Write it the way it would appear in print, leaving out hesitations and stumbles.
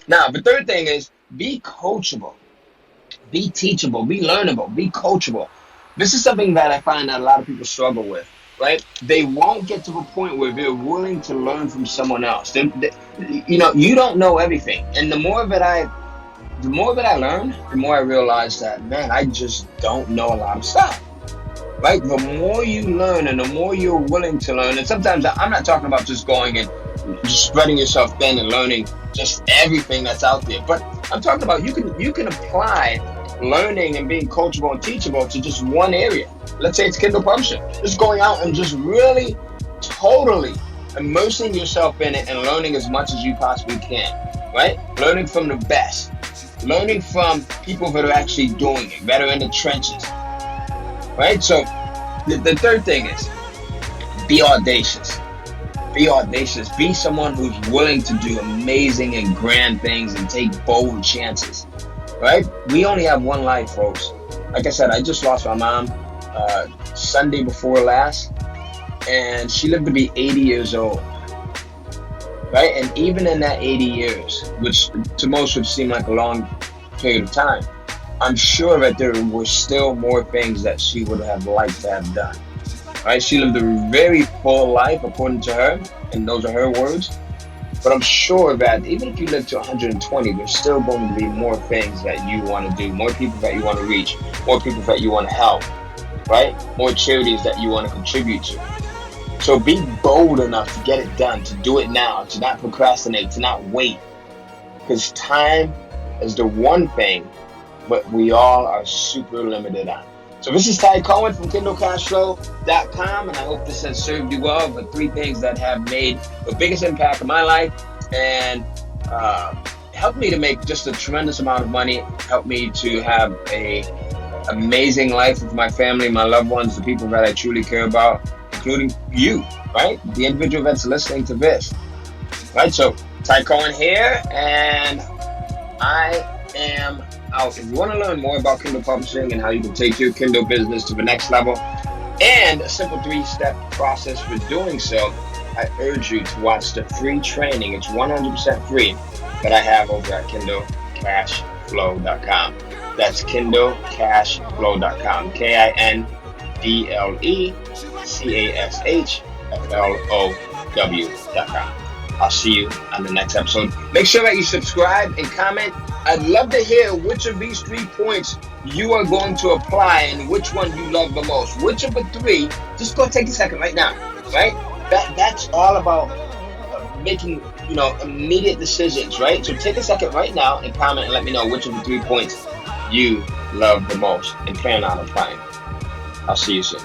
Now, the third thing is be coachable, be teachable, be learnable, be coachable. This is something that I find that a lot of people struggle with, right? They won't get to a point where they're willing to learn from someone else. You don't know everything. And the more that I learn, the more I realize that, man, I just don't know a lot of stuff. Right? The more you learn and the more you're willing to learn, and sometimes I'm not talking about just going and just spreading yourself thin and learning just everything that's out there, but I'm talking about you can apply learning and being coachable and teachable to just one area. Let's say it's Kindle publishing. Just going out and just really totally immersing yourself in it and learning as much as you possibly can. Right? Learning from the best. Learning from people that are actually doing it, that are in the trenches. Right? So the third thing is be audacious. Be audacious. Be someone who's willing to do amazing and grand things and take bold chances. Right? We only have one life, folks. Like I said, I just lost my mom Sunday before last, and she lived to be 80 years old. Right? And even in that 80 years, which to most would seem like a long period of time, I'm sure that there were still more things that she would have liked to have done. Right? She lived a very full life, according to her, and those are her words. But I'm sure that even if you live to 120, there's still going to be more things that you want to do, more people that you want to reach, more people that you want to help, right? More charities that you want to contribute to. So be bold enough to get it done, to do it now, to not procrastinate, to not wait. Because time is the one thing but we all are super limited on. So this is Ty Cohen from KindleCashFlow.com, and I hope this has served you well. The three things that have made the biggest impact in my life and helped me to make just a tremendous amount of money, helped me to have a amazing life with my family, my loved ones, the people that I truly care about, including you, right? The individual that's listening to this, right? So Ty Cohen here, and I am out. If you want to learn more about Kindle publishing and how you can take your Kindle business to the next level and a simple 3-step process for doing so, I urge you to watch the free training. It's 100% free that I have over at KindleCashFlow.com. That's KindleCashFlow.com. KindleCashFlow.com. I'll see you on the next episode. Make sure that you subscribe and comment. I'd love to hear which of these 3 points you are going to apply and which one you love the most. Which of the 3, just go take a second right now, right? That's all about making, immediate decisions, right? So take a second right now and comment and let me know which of the 3 points you love the most and plan on applying. I'll see you soon.